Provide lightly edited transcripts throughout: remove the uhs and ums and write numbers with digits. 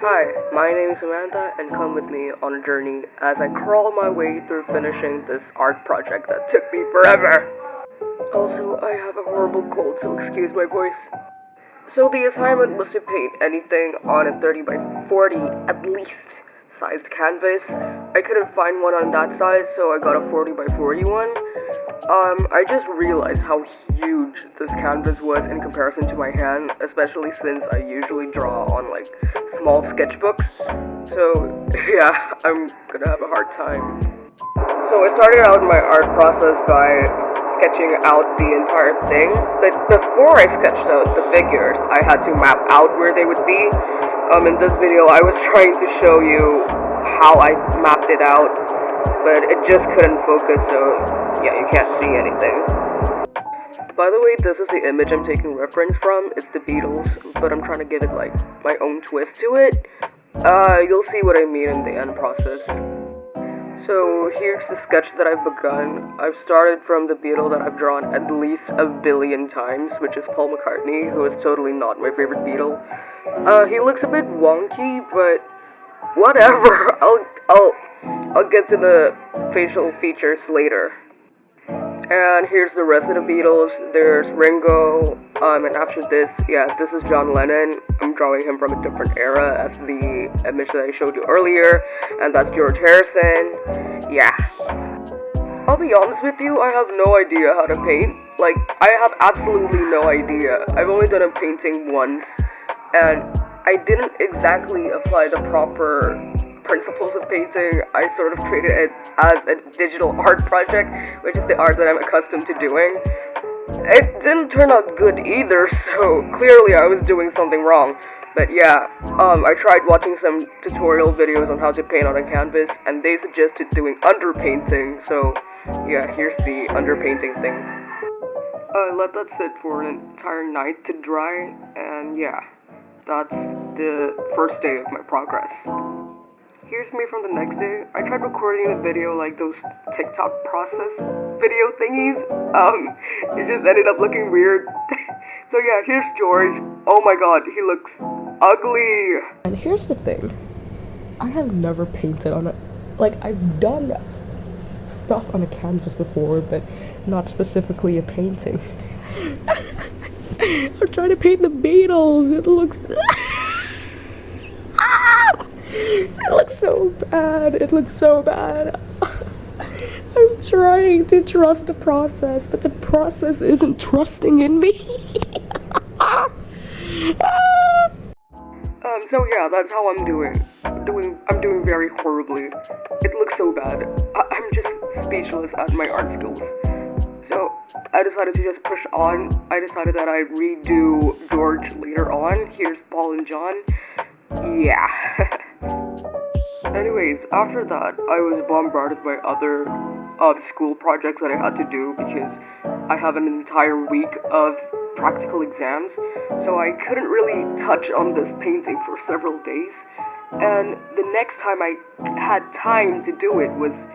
Hi, my name is Samantha, and come with me on a journey as I crawl my way through finishing this art project that took me forever. Also, I have a horrible cold, so excuse my voice. So, the assignment was to paint anything on a 30 by 40 at least sized canvas. I couldn't find one on that size, so I got a 40 by 40 one. I just realized how huge this canvas was in comparison to my hand, especially since I usually draw on like small sketchbooks. So, yeah, I'm gonna have a hard time. So, I started out my art process by sketching out the entire thing, but before I sketched out the figures, I had to map out where they would be. In this video, I was trying to show you how I mapped it out, but it just couldn't focus, so yeah, you can't see anything. By the way, this is the image I'm taking reference from. It's the Beatles, but I'm trying to give it like my own twist to it. You'll see what I mean in the end process. So here's the sketch that I've begun. I've started from the Beatle that I've drawn at least a billion times, which is Paul McCartney, who is totally not my favorite Beatle. He looks a bit wonky, but whatever. I'll get to the facial features later. And here's the rest of the Beatles. There's Ringo, and after this, yeah, this is John Lennon. I'm drawing him from a different era as the image that I showed you earlier, and that's George Harrison. Yeah. I'll be honest with you, I have no idea how to paint. Like, I have absolutely no idea. I've only done a painting once, and I didn't exactly apply the proper principles of painting. I sort of treated it as a digital art project, which is the art that I'm accustomed to doing. It didn't turn out good either, so clearly I was doing something wrong. But yeah, I tried watching some tutorial videos on how to paint on a canvas, and they suggested doing underpainting, so yeah, here's the underpainting thing. I let that sit for an entire night to dry, and yeah, that's the first day of my progress. Here's me from the next day. I tried recording the video like those TikTok process video thingies. It just ended up looking weird. So yeah, here's George. Oh my god, he looks ugly. And here's the thing. I have never painted on it. Like, I've done stuff on a canvas before, but not specifically a painting. I'm trying to paint the Beatles. It looks... It looks so bad. It looks so bad. I'm trying to trust the process, but the process isn't trusting in me. So yeah, that's how I'm doing. I'm doing very horribly. It looks so bad. I'm just speechless at my art skills. So I decided to just push on. I decided that I'd redo George later on. Here's Paul and John. Yeah. Anyways, after that, I was bombarded by other school projects that I had to do because I have an entire week of practical exams, so I couldn't really touch on this painting for several days. And the next time I had time to do it was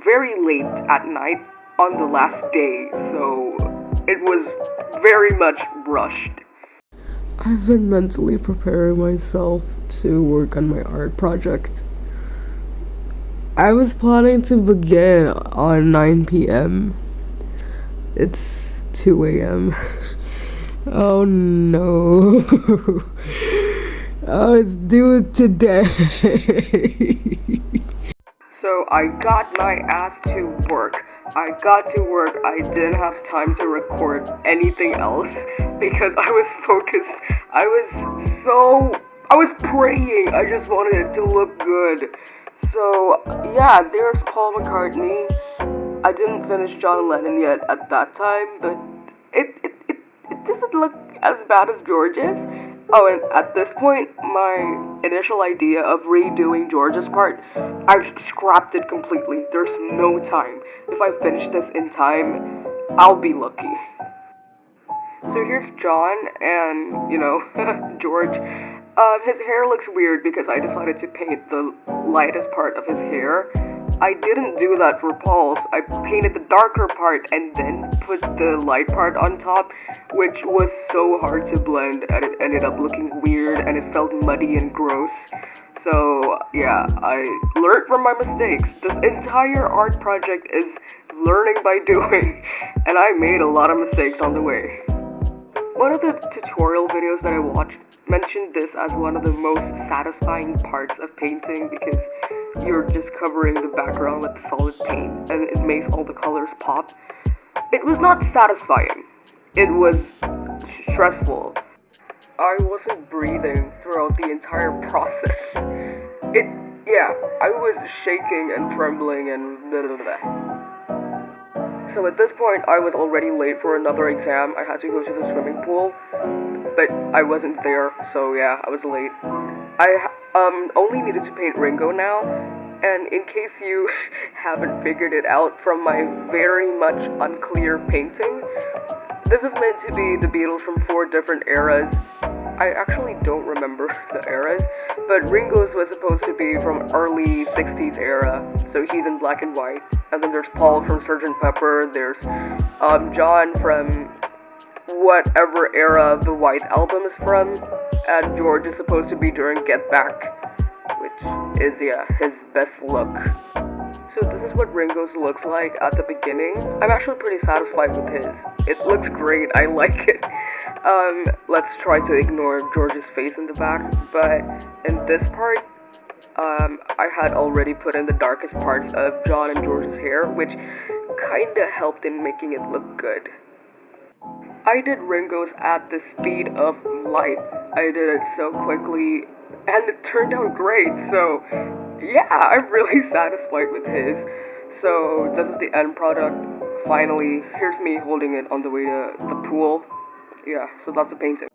very late at night on the last day, so it was very much rushed. I've been mentally preparing myself to work on my art project. I was planning to begin on 9 p.m. It's 2 a.m. Oh no. Oh, it's due today. So I got my ass to work. I got to work. I didn't have time to record anything else because I was focused. I was praying. I just wanted it to look good. So yeah, there's Paul McCartney. I didn't finish John Lennon yet at that time, but it doesn't look as bad as George's. Oh, and at this point, my initial idea of redoing George's part, I've scrapped it completely. There's no time. If I finish this in time, I'll be lucky. So here's John and, George. His hair looks weird because I decided to paint the lightest part of his hair. I didn't do that for Paul's. I painted the darker part and then put the light part on top, which was so hard to blend, and it ended up looking weird and it felt muddy and gross. So yeah, I learned from my mistakes. This entire art project is learning by doing, and I made a lot of mistakes on the way. One of the tutorial videos that I watched mentioned this as one of the most satisfying parts of painting because you're just covering the background with solid paint and it makes all the colors pop. It was not satisfying. It was stressful. I wasn't breathing throughout the entire process. I was shaking and trembling and blah, blah, blah. So at this point, I was already late for another exam. I had to go to the swimming pool, but I wasn't there, so yeah, I was late. I only needed to paint Ringo now, and in case you haven't figured it out from my very much unclear painting, this is meant to be the Beatles from 4 different eras. I actually don't remember the eras, but Ringo's was supposed to be from early 60s era, so he's in black and white. And then there's Paul from Sgt. Pepper, there's John from whatever era the White Album is from, and George is supposed to be during Get Back, which is, his best look. So this is what Ringo's looks like at the beginning. I'm actually pretty satisfied with his. It looks great, I like it. Let's try to ignore George's face in the back, but in this part, I had already put in the darkest parts of John and George's hair, which kinda helped in making it look good. I did Ringo's at the speed of light. I did it so quickly, and it turned out great, so yeah, I'm really satisfied with his. So this is the end product. Finally, here's me holding it on the way to the pool. Yeah, so that's the painting.